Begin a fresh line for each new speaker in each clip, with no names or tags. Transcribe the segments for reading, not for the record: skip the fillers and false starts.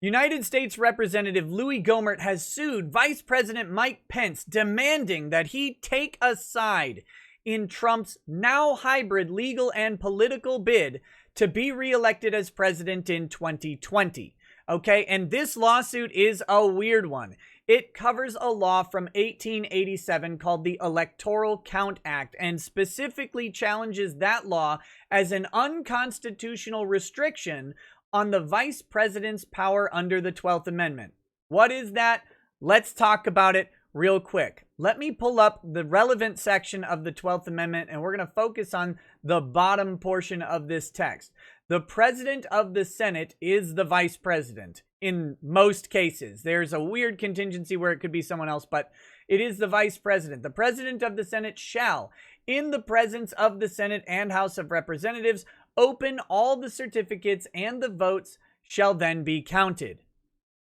United States Representative Louie Gohmert has sued Vice President Mike Pence, demanding that he take a side in Trump's now hybrid legal and political bid to be reelected as president in 2020. Okay, and this lawsuit is a weird one. It covers a law from 1887 called the Electoral Count Act and specifically challenges that law as an unconstitutional restriction on the vice president's power under the 12th Amendment. What is that? Let's talk about it real quick. Let me pull up the relevant section of the 12th Amendment, and we're going to focus on the bottom portion of this text. The president of the Senate is the vice president in most cases. There's a weird contingency where it could be someone else, but it is the vice president. The president of the Senate shall, in the presence of the Senate and House of Representatives, open all the certificates, and the votes shall then be counted.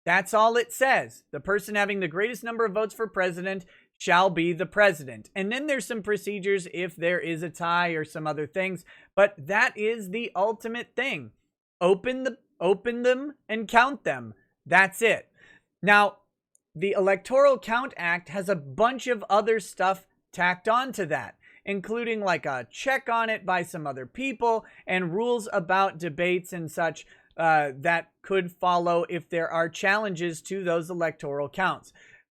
That's all it says. The person having the greatest number of votes for president shall be the president. And then there's some procedures if there is a tie or some other things, but that is the ultimate thing. Open them and count them. That's it. Now, the Electoral Count Act has a bunch of other stuff tacked onto that, including like a check on it by some other people and rules about debates and such that could follow if there are challenges to those electoral counts.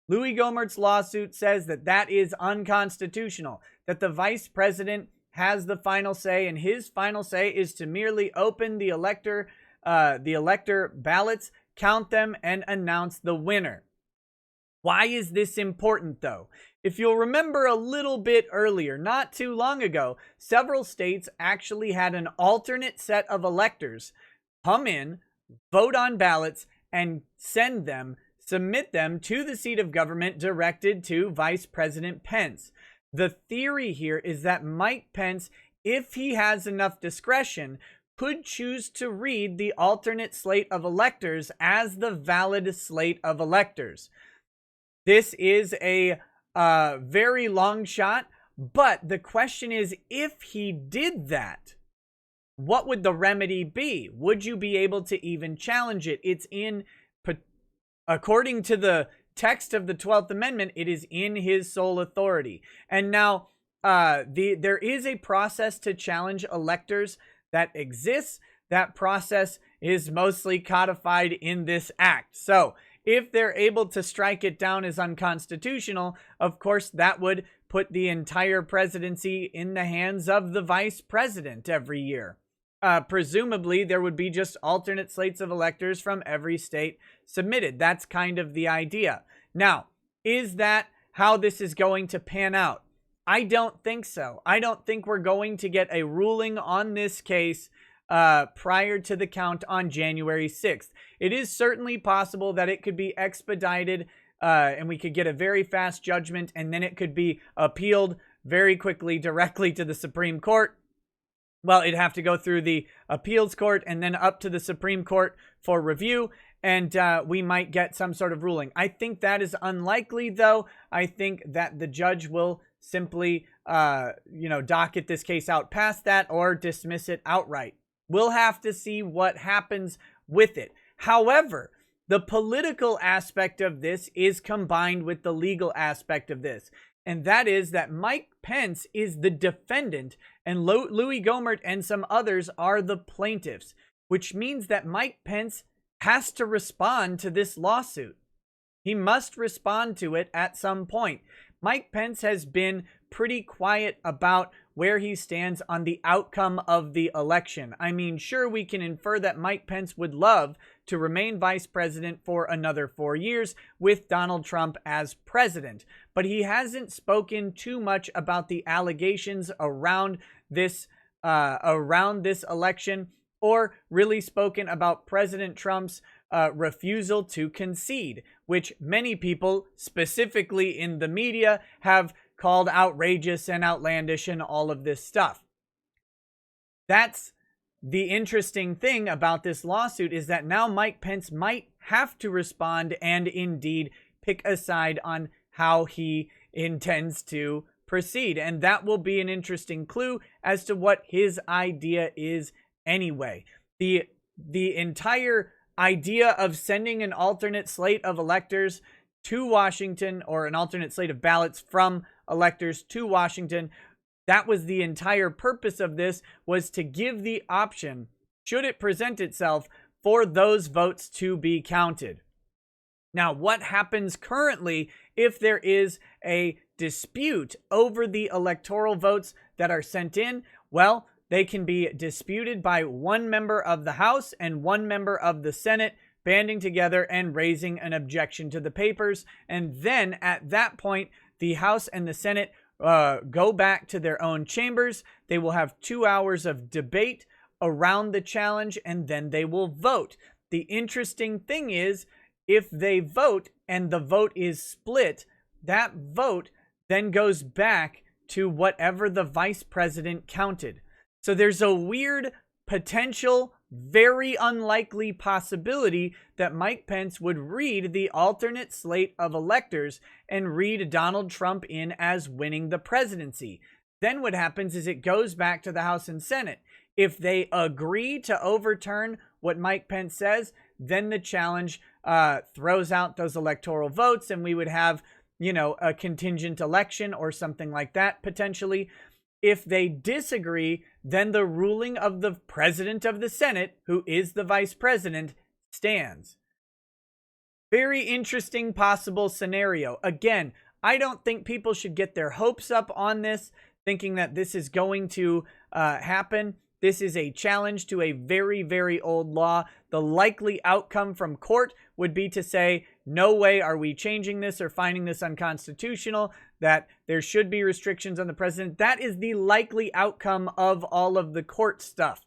Louie Gohmert's lawsuit says that that is unconstitutional, that the vice president has the final say, and his final say is to merely open the elector ballots, count them, and announce the winner. Why is this important, though? If you'll remember a little bit earlier, not too long ago, several states actually had an alternate set of electors come in, vote on ballots, and submit them to the seat of government directed to Vice President Pence. The theory here is that Mike Pence, if he has enough discretion, could choose to read the alternate slate of electors as the valid slate of electors. This is a very long shot, but the question is, if he did that, what would the remedy be? Would you be able to even challenge it? According to the text of the 12th Amendment, it is in his sole authority. And now, there is a process to challenge electors that exists. That process is mostly codified in this act. So, if they're able to strike it down as unconstitutional, of course, that would put the entire presidency in the hands of the vice president every year. Presumably, there would be just alternate slates of electors from every state submitted. That's kind of the idea. Now, is that how this is going to pan out? I don't think so. I don't think we're going to get a ruling on this case prior to the count on January 6th. It is certainly possible that it could be expedited and we could get a very fast judgment, and then it could be appealed very quickly directly to the Supreme Court. Well, it'd have to go through the appeals court and then up to the Supreme Court for review, and we might get some sort of ruling. I think that is unlikely, though. I think that the judge will simply, docket this case out past that or dismiss it outright. We'll have to see what happens with it. However, the political aspect of this is combined with the legal aspect of this. And that is that Mike Pence is the defendant and Louie Gohmert and some others are the plaintiffs, which means that Mike Pence has to respond to this lawsuit. He must respond to it at some point. Mike Pence has been pretty quiet about where he stands on the outcome of the election. I mean, sure, we can infer that Mike Pence would love to remain vice president for another 4 years with Donald Trump as president, but he hasn't spoken too much about the allegations around this election, or really spoken about President Trump's refusal to concede, which many people, specifically in the media, have called outrageous and outlandish and all of this stuff. That's the interesting thing about this lawsuit, is that now Mike Pence might have to respond and indeed pick a side on how he intends to proceed. And that will be an interesting clue as to what his idea is anyway. The entire idea of sending an alternate slate of electors to Washington, or an alternate slate of ballots from electors to Washington, that was the entire purpose of this, was to give the option, should it present itself, for those votes to be counted. Now, what happens currently if there is a dispute over the electoral votes that are sent in? Well, they can be disputed by one member of the House and one member of the Senate banding together and raising an objection to the papers. And then at that point, the House and the Senate go back to their own chambers. They will have 2 hours of debate around the challenge, and then they will vote. The interesting thing is, if they vote and the vote is split, that vote then goes back to whatever the vice president counted. So there's a weird potential, very unlikely possibility that Mike Pence would read the alternate slate of electors and read Donald Trump in as winning the presidency. Then what happens is it goes back to the House and Senate. If they agree to overturn what Mike Pence says, then the challenge throws out those electoral votes, and we would have, a contingent election or something like that potentially. If they disagree, then the ruling of the president of the Senate, who is the vice president, stands. Very interesting possible scenario. Again, I don't think people should get their hopes up on this, thinking that this is going to happen. This is a challenge to a very, very old law. The likely outcome from court would be to say, no way are we changing this or finding this unconstitutional, that there should be restrictions on the president. That is the likely outcome of all of the court stuff,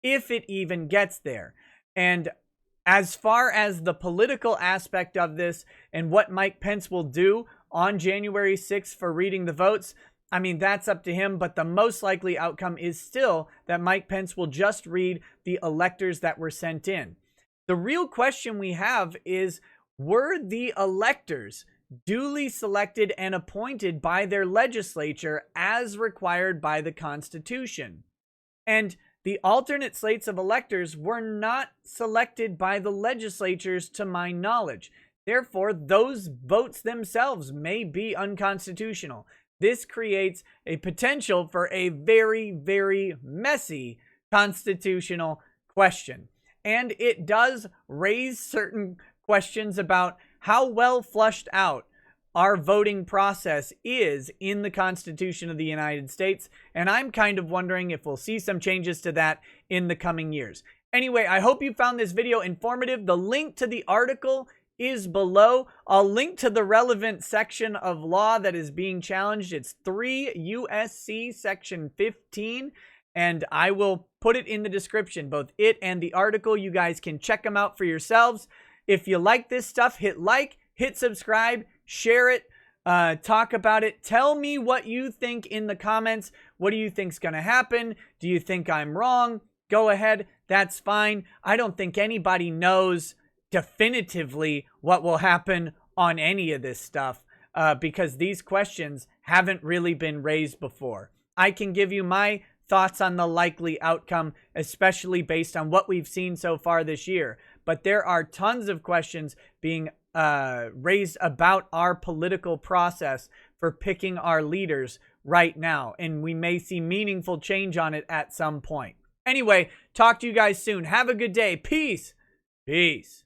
if it even gets there. And as far as the political aspect of this and what Mike Pence will do on January 6th for reading the votes, I mean, that's up to him, but the most likely outcome is still that Mike Pence will just read the electors that were sent in. The real question we have is, were the electors duly selected and appointed by their legislature as required by the Constitution? And the alternate slates of electors were not selected by the legislatures, to my knowledge. Therefore, those votes themselves may be unconstitutional. This creates a potential for a very, very messy constitutional question. And it does raise certain questions about how well flushed out our voting process is in the Constitution of the United States. And I'm kind of wondering if we'll see some changes to that in the coming years. Anyway, I hope you found this video informative. The link to the article is below. I'll link to the relevant section of law that is being challenged. It's 3 USC section 15, and I will put it in the description, both it and the article. You guys can check them out for yourselves. If you like this stuff, hit like, hit subscribe, share it, talk about it. Tell me what you think in the comments. What do you think's going to happen? Do you think I'm wrong? Go ahead. That's fine. I don't think anybody knows definitively what will happen on any of this stuff because these questions haven't really been raised before. I can give you my thoughts on the likely outcome, especially based on what we've seen so far this year. But there are tons of questions being raised about our political process for picking our leaders right now, and we may see meaningful change on it at some point. Anyway, talk to you guys soon. Have a good day. Peace. Peace.